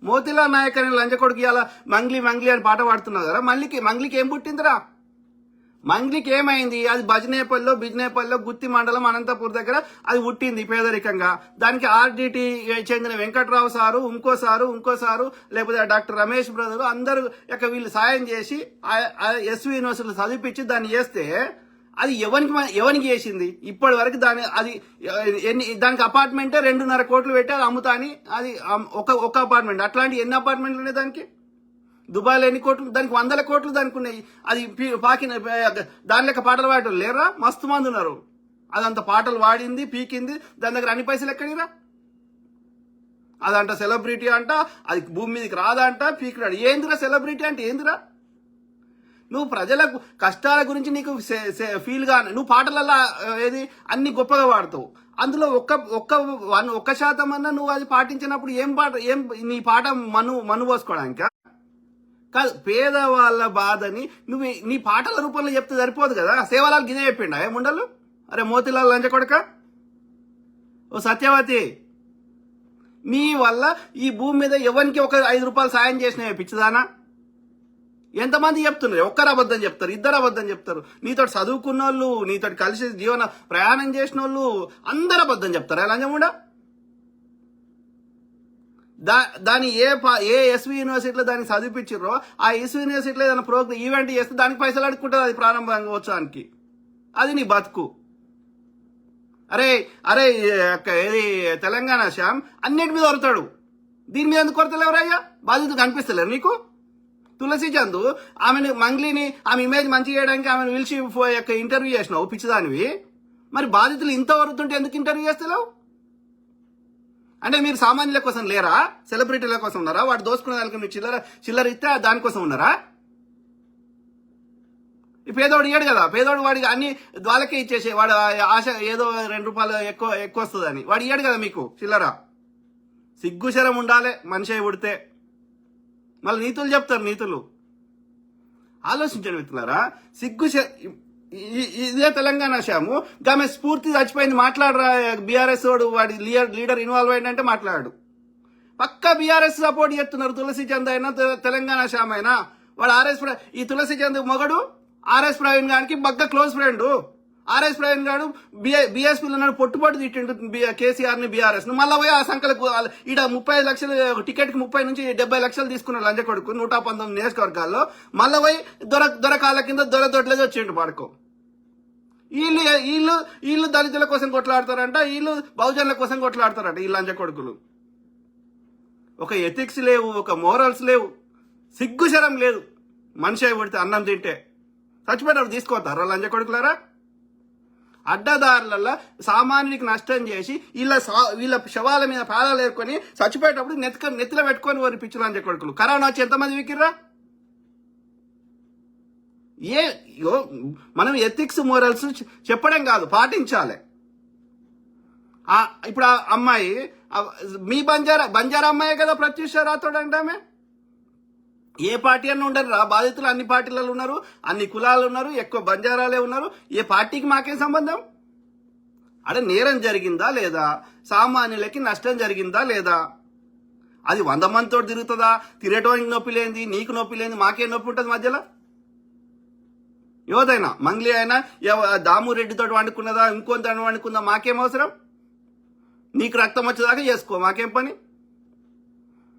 మోతిలాల్ నాయక్ అని లంచ కొడుకు ఇవాళ మంగ్లీ మంగ్లీ అని పాట పాడుతున్నావు కదా. మంగ్లీకి ఏం పుట్టిందిరా? మంగ్లీకి ఏమైంది? అది బిజ్నేపల్లిలో గుత్తి మండలం అనంతపూర్ దగ్గర అది పుట్టింది పేదరికంగా. దానికి ఆర్డిటి చెందిన వెంకట్రావు సారు, ఇంకో సారు లేకపోతే డాక్టర్ రమేష్ బ్రదర్ అందరూ వీళ్ళు సాయం చేసి ఎస్వి యూనివర్సిటీలో చదివిపించి దాన్ని చేస్తే అది ఎవరికి చేసింది ఇప్పటి వరకు? దానికి అపార్ట్మెంటే 2.5 కోట్లు పెట్టి అది అమ్ముతా అని, అది ఒక అపార్ట్మెంట్. అట్లాంటి ఎన్ని అపార్ట్మెంట్లు ఉన్నాయి దానికి? దుబాయ్లో ఎన్ని కోట్లు? దానికి 100 కోట్లు దానికి ఉన్నాయి. అది దాని లెక్క పాటలు పాడటం లేరా? మస్తు మంది ఉన్నారు. అదంత పాటలు వాడింది, పీకింది, దాని దగ్గర అన్ని పైసలు ఎక్కడిరా? అదంట సెలబ్రిటీ అంట, అది భూమి మీదకి రాదంట, పీకిరాడు. ఏందిరా సెలబ్రిటీ అంటే? ఏందిరా? నువ్వు ప్రజల కష్టాల గురించి నీకు ఫీల్ గా నువ్వు పాటలలో ఏది అన్ని గొప్పగా వాడతావు. అందులో ఒక్క శాతం అన్నా నువ్వు అది పాటించినప్పుడు ఏం నీ పాట మను పోసుకోవడానికి కాదు. పేదవాళ్ళ బాధని నువ్వు నీ పాటల రూపంలో చెప్తే సరిపోదు కదా. సేవలాలు గిదే చెప్పిండా ఏముండలు? అరే మోతిలాల్ లంచ కొడక, ఓ సత్యవతి, నీ వల్ల ఈ భూమి మీద ఎవరికి ఒక 5 రూపాయలు సాయం చేసినావే పిచ్చిదానా? ఎంతమంది చెప్తున్నారు? ఒక్కరు అబద్ధం చెప్తారు, ఇద్దరు అబద్ధం చెప్తారు. నీతో చదువుకున్న వాళ్ళు, నీతో కలిసి జీవన ప్రయాణం చేసిన వాళ్ళు అందరు అబద్ధం చెప్తారు. లంచముండా దాని ఏ ఎస్వి యూనివర్సిటీలో దానికి చదివిపించారో ఆ ఎస్వి యూనివర్సిటీలో ఏదైనా ప్రోగ్రామ్ ఈవెంట్ చేస్తే దానికి పైసలు అడుక్కుంటుంది అది ప్రారంభోత్సవానికి. అది నీ బతుకు. అరే ఏది తెలంగాణ శ్యామ్ అన్నిటి మీద వరుతాడు, దీని మీద ఎందుకు కొరతలేవరయ్యా? బాధ్యత కనిపిస్తలేరు నీకు? తులసి చంద్ మంగ్లీని ఆమె ఇమేజ్ మంచి చేయడానికి ఆమెను పిలిచి ఇంటర్వ్యూ చేసినావు పిచ్చిదానివి. మరి బాధితులు ఇంత వరుతుంటే ఎందుకు ఇంటర్వ్యూ చేస్తలేవు? అంటే మీరు సామాన్యుల కోసం లేరా? సెలబ్రిటీల కోసం ఉన్నారా? వాడు దోసుకునే దానికి మీరు చిల్లర ఇస్తే దానికోసం ఉన్నారా? ఈ పేదోడు ఇయ్యాడు కదా, పేదోడు వాడికి అన్ని వాళ్ళకే ఇచ్చేసే, వాడు ఆశ ఏదో 2 రూపాయలు ఎక్కువ వస్తుందని వాడు ఇయ్యాడు కదా మీకు చిల్లర. సిగ్గుశరం ఉండాలి మనిషి పుడితే. మళ్ళీ నీతులు చెప్తారు, నీతులు ఆలోచించండి మిత్రులారా. ఇదే తెలంగాణ శ్యాము ఆమె స్ఫూర్తి చచ్చిపోయింది మాట్లాడరా? బీఆర్ఎస్ వాడు వాడి లీడర్ ఇన్వాల్వ్ అయిందంటే మాట్లాడాడు. పక్కా బీఆర్ఎస్ సపోర్ట్ చేస్తున్నారు. తులసి చంద్ అయినా తెలంగాణ శ్యామ్ అయినా వాడు ఈ తులసి చంద్ మొగడు ఆర్ఎస్ ప్రవీణ్ గారికి బగ్గ క్లోజ్ ఫ్రెండ్. ఆర్ఎస్ ప్రవీణ్ గారు బీఎస్పీలో పొట్టుపట్టు తిట్టిండు కేసీఆర్ ని, బీఆర్ఎస్ ను. మళ్ళీ పోయి ఆ సంఖ్యలకు ఈడ 35 లక్షలు టికెట్ కి 30 నుంచి 70 లక్షలు తీసుకున్నాడు లంచ కొడుకు 119 నియోజకవర్గాల్లో. మళ్ళీ పోయి దొరకాల కింద దొడ్లేదు వచ్చిండు పాడుకో. వీళ్ళు దళితుల కోసం కొట్లాడతారంట, వీళ్ళు బహుజనుల కోసం కొట్లాడతారంట ఈ లంచ కొడుకులు. ఒక ఎథిక్స్ లేవు, ఒక మోరల్స్ లేవు, సిగ్గుశరం లేదు. మనిషి పడితే అన్నం తింటే చచ్చిపోయేటప్పుడు తీసుకోతారా లంచ కొడుకులారా? అడ్డదారులలో సామాన్యునికి నష్టం చేసి వీళ్ళ శవాల మీద పాదాలు ఏరుకొని చచ్చిపోయేటప్పుడు నెత్తిలో పెట్టుకొని వారి పిచ్చి లంచ కొడుకులు. కరోనా వచ్చి ఎంతమంది వికిర్రా? మనం ఎథిక్స్ మోరల్స్ చెప్పడం కాదు, పాటించాలి. ఇప్పుడు ఆ అమ్మాయి మీ బంజారా అమ్మాయే కదా ప్రత్యూష రాథోడ్ అంటే ఆమె. ఏ పార్టీ అన్న ఉండరు రా, బాధితులు అన్ని పార్టీలలో ఉన్నారు, అన్ని కులాలు ఉన్నారు, ఎక్కువ బంజారాలే ఉన్నారు. ఏ పార్టీకి మాకేం సంబంధం? అడే నేరం జరిగిందా లేదా? సామాన్యులకి నష్టం జరిగిందా లేదా? అది 100 మందితో తిరుగుతుందా? తిరగటానికి నొప్పి లేనిది, నీకు నొప్పి లేనిది, మాకేం నొప్పి ఉంటుంది మధ్యలో? యోధైనా మంగ్లీ అయినా దామురెడ్డితో వండుకున్నదా, ఇంకొంత వండుకుందా, మాకేం అవసరం? నీకు రక్తం వచ్చేదాకా చేసుకో, మాకేం పని?